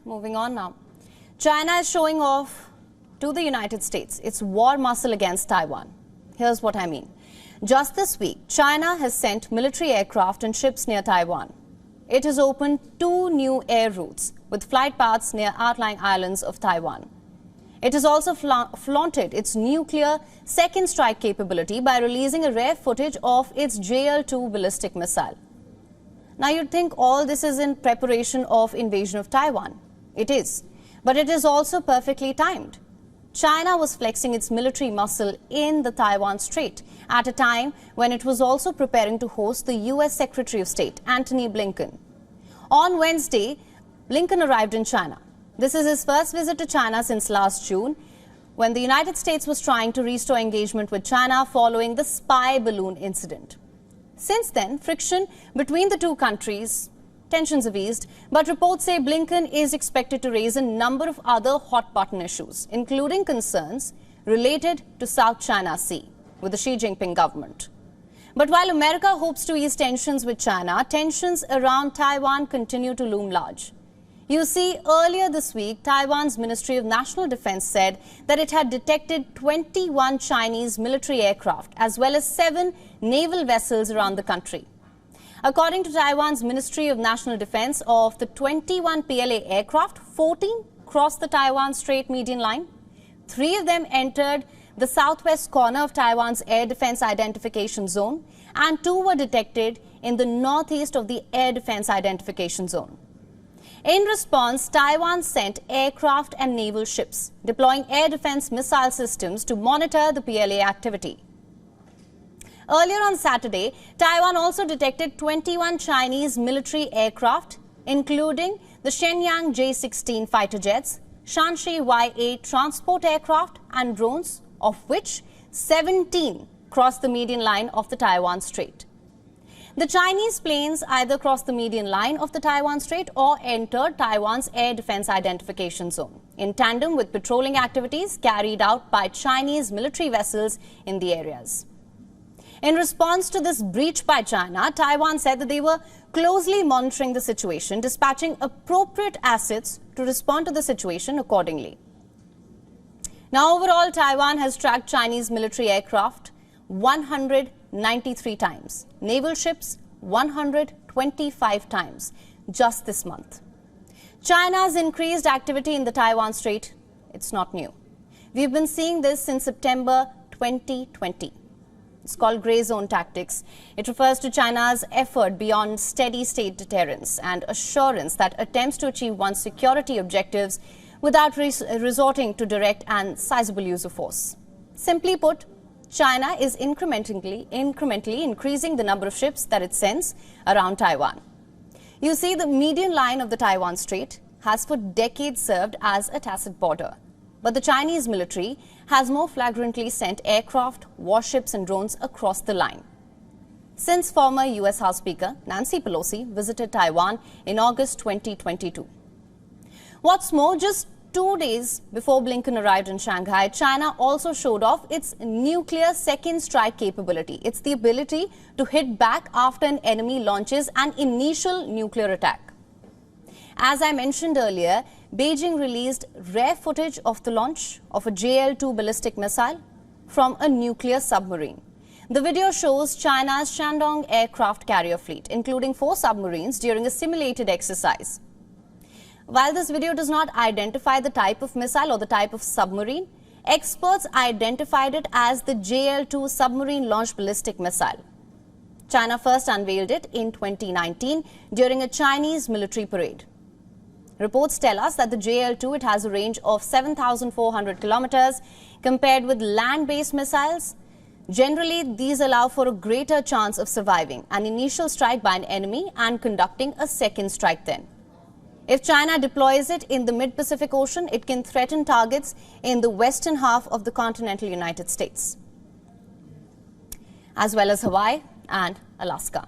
Moving on now. China is showing off to the United States its war muscle against Taiwan. Here's what I mean. Just this week, China has sent military aircraft and ships near Taiwan. It has opened 2 new air routes with flight paths near outlying islands of Taiwan. It has also flaunted its nuclear second strike capability by releasing a rare footage of its JL-2 ballistic missile. Now you'd think all this is in preparation of invasion of Taiwan. It is. But it is also perfectly timed. China was flexing its military muscle in the Taiwan Strait at a time when it was also preparing to host the US Secretary of State, Antony Blinken. On Wednesday, Blinken arrived in China. This is his first visit to China since last June, when the United States was trying to restore engagement with China following the spy balloon incident. Since then, friction between the two countries, tensions have eased, but reports say Blinken is expected to raise a number of other hot-button issues, including concerns related to South China Sea with the Xi Jinping government. But while America hopes to ease tensions with China, tensions around Taiwan continue to loom large. You see, earlier this week, Taiwan's Ministry of National Defense said that it had detected 21 Chinese military aircraft as well as 7 naval vessels around the country. According to Taiwan's Ministry of National Defense, of the 21 PLA aircraft, 14 crossed the Taiwan Strait median line. 3 of them entered the southwest corner of Taiwan's air defense identification zone, and 2 were detected in the northeast of the air defense identification zone. In response, Taiwan sent aircraft and naval ships, deploying air defense missile systems to monitor the PLA activity. Earlier on Saturday, Taiwan also detected 21 Chinese military aircraft, including the Shenyang J-16 fighter jets, Shanxi Y-8 transport aircraft and drones, of which 17 crossed the median line of the Taiwan Strait. The Chinese planes either crossed the median line of the Taiwan Strait or entered Taiwan's air defense identification zone, in tandem with patrolling activities carried out by Chinese military vessels in the areas. In response to this breach by China, Taiwan said that they were closely monitoring the situation, dispatching appropriate assets to respond to the situation accordingly. Now, overall, Taiwan has tracked Chinese military aircraft 193 times, naval ships 125 times just this month. China's increased activity in the Taiwan Strait, it's not new. We've been seeing this since September 2020. It's called grey zone tactics. It refers to China's effort beyond steady state deterrence and assurance that attempts to achieve one's security objectives without resorting to direct and sizable use of force. Simply put, China is incrementally increasing the number of ships that it sends around Taiwan. You see, the median line of the Taiwan Strait has for decades served as a tacit border. But the Chinese military has more flagrantly sent aircraft, warships and drones across the line. Since former US House Speaker Nancy Pelosi visited Taiwan in August 2022. What's more, just 2 days before Blinken arrived in Shanghai, China also showed off its nuclear second strike capability. It's the ability to hit back after an enemy launches an initial nuclear attack. As I mentioned earlier, Beijing released rare footage of the launch of a JL-2 ballistic missile from a nuclear submarine. The video shows China's Shandong aircraft carrier fleet, including 4 submarines, during a simulated exercise. While this video does not identify the type of missile or the type of submarine, experts identified it as the JL-2 submarine-launched ballistic missile. China first unveiled it in 2019 during a Chinese military parade. Reports tell us that the JL-2, it has a range of 7,400 kilometers. Compared with land-based missiles, generally these allow for a greater chance of surviving an initial strike by an enemy and conducting a second strike then. If China deploys it in the mid-Pacific Ocean, it can threaten targets in the western half of the continental United States, as well as Hawaii and Alaska.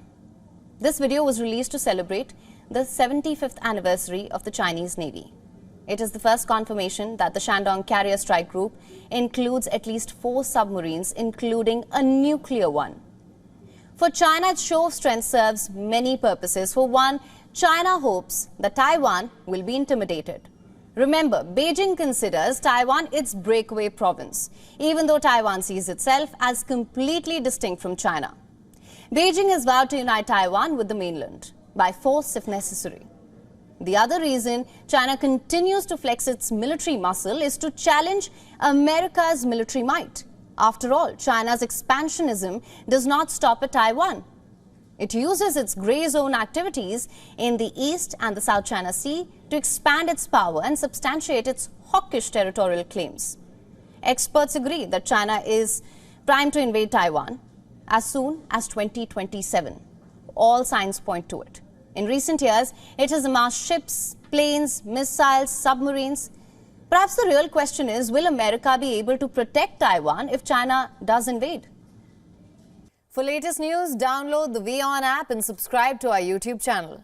This video was released to celebrate the 75th anniversary of the Chinese Navy. It is the first confirmation that the Shandong Carrier Strike Group includes at least 4 submarines, including a nuclear one. For China, its show of strength serves many purposes. For one, China hopes that Taiwan will be intimidated. Remember, Beijing considers Taiwan its breakaway province, even though Taiwan sees itself as completely distinct from China. Beijing has vowed to unite Taiwan with the mainland, by force if necessary. The other reason China continues to flex its military muscle is to challenge America's military might. After all, China's expansionism does not stop at Taiwan. It uses its grey zone activities in the East and the South China Sea to expand its power and substantiate its hawkish territorial claims. Experts agree that China is primed to invade Taiwan as soon as 2027. All signs point to it. In recent years, it has amassed ships, planes, missiles, submarines. Perhaps the real question is, will America be able to protect Taiwan if China does invade? For latest news, download the WION app and subscribe to our YouTube channel.